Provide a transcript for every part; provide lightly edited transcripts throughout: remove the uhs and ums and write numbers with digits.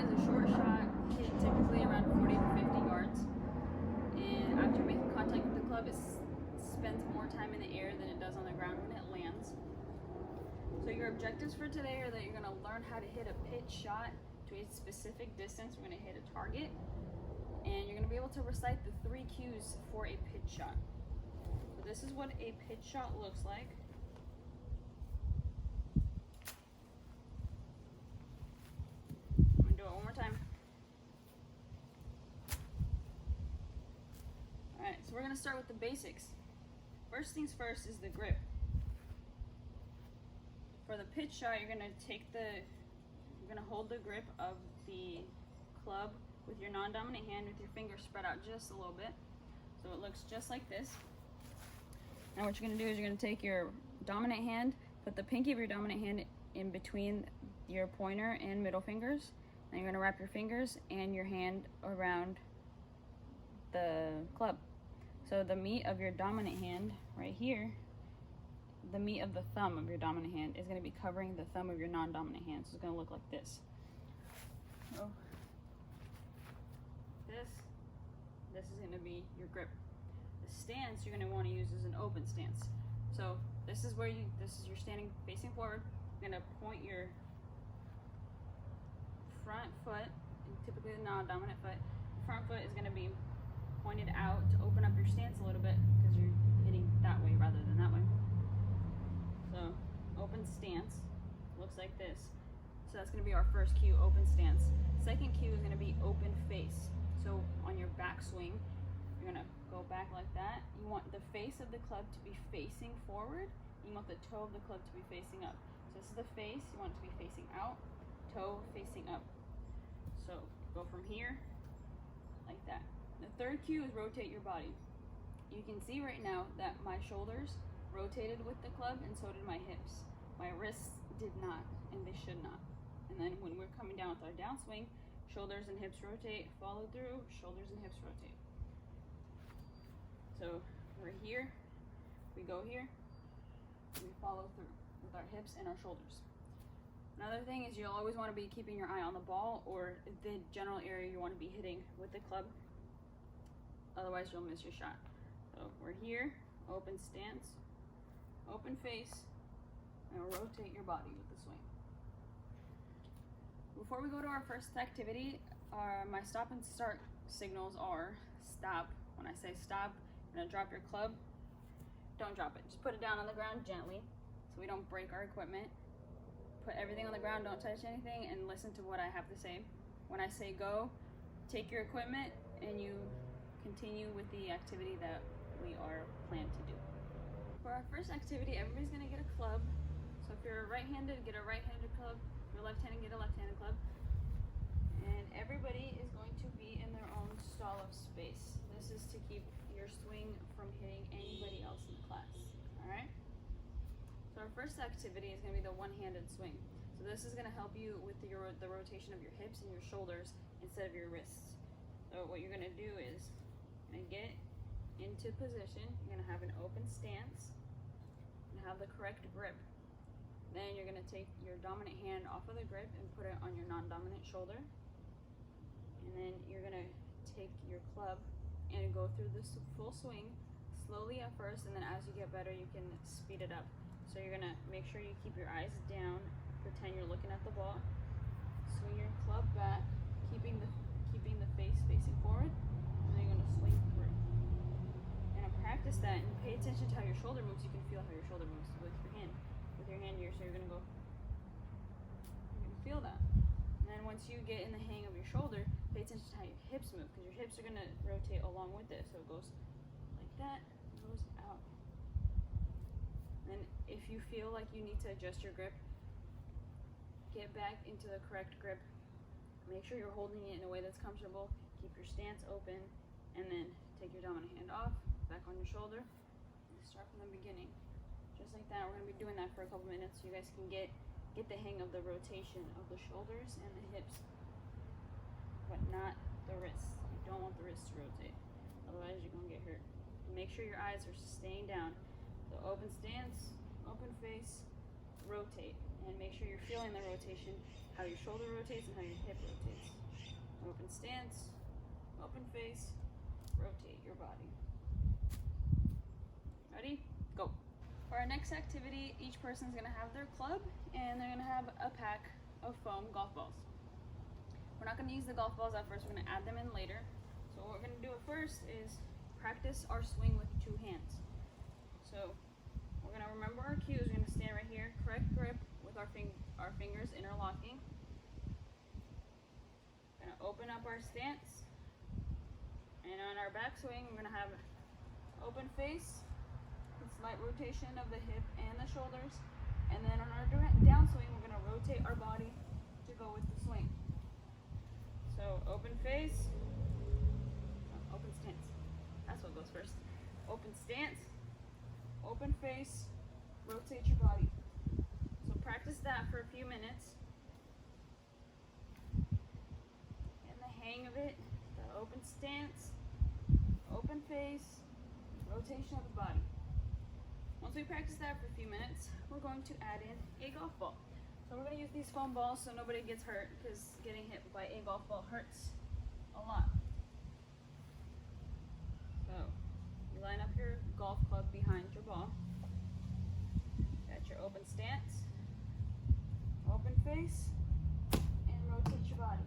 is a short shot, hit typically around 40 to 50 yards. And after making contact with the club, it spends more time in the air than it does on the ground when it lands. So your objectives for today are that you're going to learn how to hit a pitch shot to a specific distance. We're going to hit a target, and you're going to be able to recite the 3 cues for a pitch shot. So this is what a pitch shot looks like. I'm going to do it one more time. Alright, so we're going to start with the basics. First things first is the grip. For the pitch shot, you're going to hold the grip of the club with your non-dominant hand with your fingers spread out just a little bit. So it looks just like this. Now what you're going to do is you're going to take your dominant hand, put the pinky of your dominant hand in between your pointer and middle fingers. And you're going to wrap your fingers and your hand around the club. So the meat of your dominant hand right here, the meat of the thumb of your dominant hand is going to be covering the thumb of your non-dominant hand. So it's going to look like this. So this is going to be your grip. The stance you're going to want to use is an open stance. So this is you're standing facing forward. You're going to point your front foot, typically the non-dominant foot. The front foot is going to be pointed out to open up your stance a little bit because you're hitting that way rather than that way. So open stance looks like this. So that's going to be our first cue, open stance. Second cue is going to be open face. So on your back swing, you're going to go back like that. You want the face of the club to be facing forward. You want the toe of the club to be facing up. So this is the face. You want it to be facing out, toe facing up. So go from here like that. The third cue is rotate your body. You can see right now that my shoulders rotated with the club, and so did my hips. My wrists did not, and they should not. And then when we're coming down with our downswing, shoulders and hips rotate, follow through, shoulders and hips rotate. So we're here, we go here, we follow through with our hips and our shoulders. Another thing is you'll always want to be keeping your eye on the ball or the general area you want to be hitting with the club. Otherwise you'll miss your shot. So we're here, open stance, open face, and rotate your body with the swing. Before we go to our first activity, my stop and start signals are stop. When I say stop, you're gonna drop your club. Don't drop it, just put it down on the ground gently so we don't break our equipment. Put everything on the ground, don't touch anything, and listen to what I have to say. When I say go, take your equipment and you continue with the activity that we are planned to do. For our first activity, everybody's going to get a club. So if you're right-handed, get a right-handed club. If you're left-handed, get a left-handed club. And everybody is going to be in their own stall of space. This is to keep your swing from hitting anybody else in the class. Alright? So our first activity is going to be the one-handed swing. So this is going to help you with the rotation of your hips and your shoulders instead of your wrists. So what you're going to do is you're going to get into position. You're going to have an open stance and have the correct grip. Then you're going to take your dominant hand off of the grip and put it on your non-dominant shoulder. And then you're going to take your club and go through this full swing slowly at first, and then as you get better you can speed it up. So you're going to make sure you keep your eyes down, pretend you're looking at the ball, swing your club back, keeping the face facing forward, and then you're going to swing through. And practice that and pay attention to how your shoulder moves. You can feel how your shoulder moves with your hand. With your hand here, so you're going to feel that. And then once you get in the hang of your shoulder, pay attention to how your hips move, because your hips are going to rotate along with it. So it goes like that, goes out. And if you feel like you need to adjust your grip, get back into the correct grip. Make sure you're holding it in a way that's comfortable. Keep your stance open, and then take your dominant hand off, back on your shoulder, and start from the beginning. Just like that. We're going to be doing that for a couple minutes so you guys can get the hang of the rotation of the shoulders and the hips, but not the wrists. You don't want the wrists to rotate, otherwise you're going to get hurt. Make sure your eyes are staying down. So open stance, open face, rotate, and make sure you're feeling the rotation, how your shoulder rotates and how your hip rotates. Open stance, open face, rotate your body. Ready? Go. For our next activity, each person's gonna have their club and they're gonna have a pack of foam golf balls. We're not gonna use the golf balls at first, we're gonna add them in later. So what we're gonna do at first is practice our swing with 2 hands. So we're gonna remember our cues. We're gonna stand right here, correct grip with our fingers interlocking. Gonna open up our stance, and on our backswing, we're gonna have open face, slight rotation of the hip and the shoulders, and then on our downswing, we're gonna rotate our body to go with the swing. So open face, open stance. That's what goes first. Open stance, open face, rotate your body. So practice that for a few minutes. Get the hang of it. The open stance, open face, rotation of the body. Once we practice that for a few minutes, we're going to add in a golf ball. So we're going to use these foam balls so nobody gets hurt, because getting hit by a golf ball hurts a lot. So you line up your golf club behind your ball. Got your open stance, open face, and rotate your body.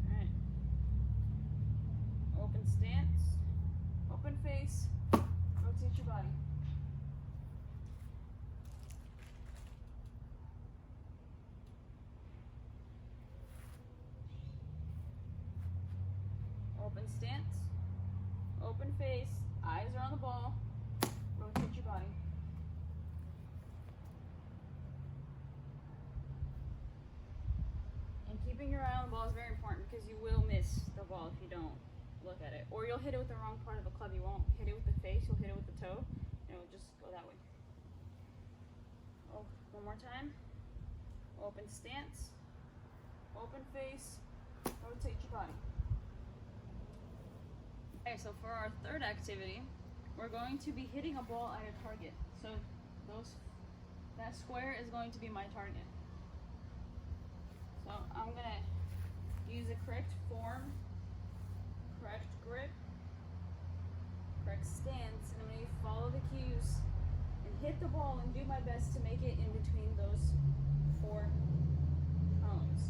Alright. Open stance, open face, rotate your body. Open stance, open face, eyes are on the ball, rotate your body. And keeping your eye on the ball is very important, because you will miss the ball if you don't look at it. Or you'll hit it with the wrong part of the club. You won't hit it with the face, you'll hit it with the toe, and it will just go that way. Oh, one more time. Open stance, open face, rotate your body. Okay, so for our third activity, we're going to be hitting a ball at a target. So that square is going to be my target. So I'm gonna use the correct form, correct grip, correct stance, and I'm gonna follow the cues and hit the ball and do my best to make it in between those 4 cones.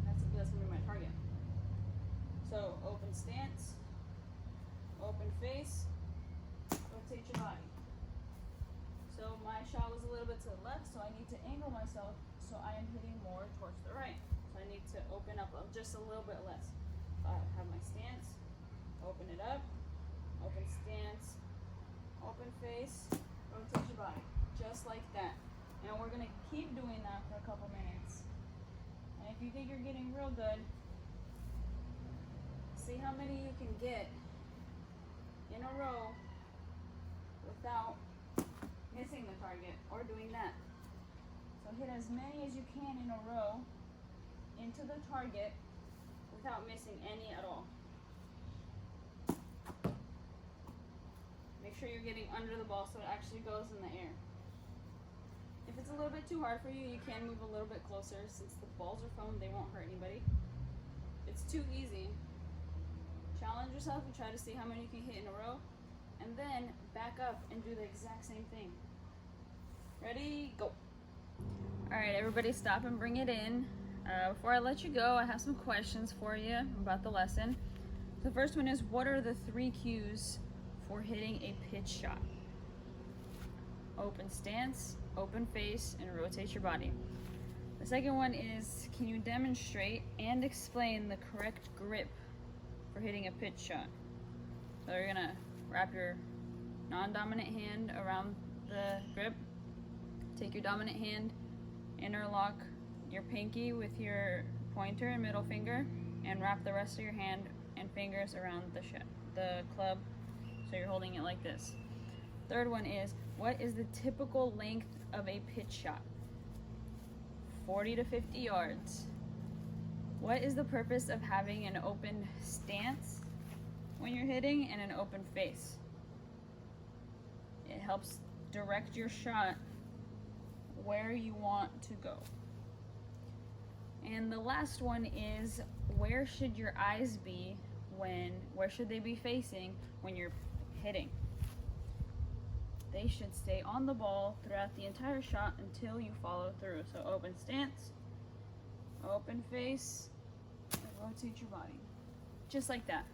That's gonna be my target. So open stance, open face, rotate your body. So my shot was a little bit to the left, so I need to angle myself so I am hitting more towards the right. So I need to open up just a little bit less. So I have my stance, open it up, open stance, open face, rotate your body. Just like that. And we're gonna keep doing that for a couple minutes. And if you think you're getting real good, see how many you can get in a row without missing the target or doing that. So hit as many as you can in a row into the target without missing any at all. Make sure you're getting under the ball so it actually goes in the air. If it's a little bit too hard for you, you can move a little bit closer. Since the balls are foam, they won't hurt anybody. If it's too easy, challenge yourself and try to see how many you can hit in a row, and then back up and do the exact same thing. Ready, go. All right, everybody stop and bring it in. Before I let you go, I have some questions for you about the lesson. The first one is, what are the 3 cues for hitting a pitch shot? Open stance, open face, and rotate your body. The second one is, can you demonstrate and explain the correct grip for hitting a pitch shot? So you're gonna wrap your non-dominant hand around the grip, take your dominant hand, interlock your pinky with your pointer and middle finger, and wrap the rest of your hand and fingers around the club so you're holding it like this. Third one is, what is the typical length of a pitch shot? 40 to 50 yards. What is the purpose of having an open stance when you're hitting and an open face? It helps direct your shot where you want to go. And the last one is, where should your eyes be where should they be facing when you're hitting? They should stay on the ball throughout the entire shot until you follow through. So open stance, open face, and rotate your body. Just like that.